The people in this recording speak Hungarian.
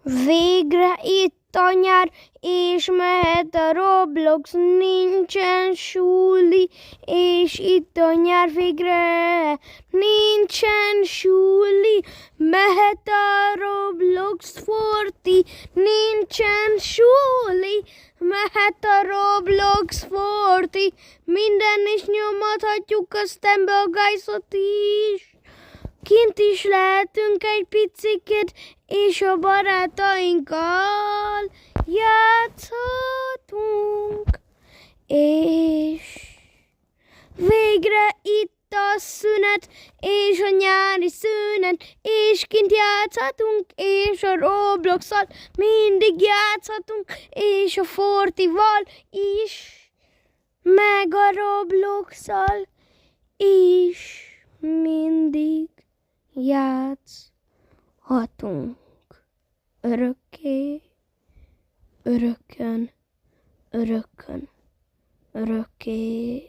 Végre itt a nyár, és mehet a Roblox, nincsen suli, és itt a nyár végre, nincsen suli, mehet a Roblox Forti, nincsen suli, mehet a Roblox Forti, minden is nyomathatjuk a Stembe a Guysot is. Kint is lehetünk egy picikét, és a barátainkkal játszhatunk. És végre itt a szünet, és a nyári szünet, és kint játszhatunk, és a Roblox-szal mindig játszhatunk, és a Fortival is, meg a Roblox-szal is mindig játszhatunk örökké, örökön, örökön, örökké.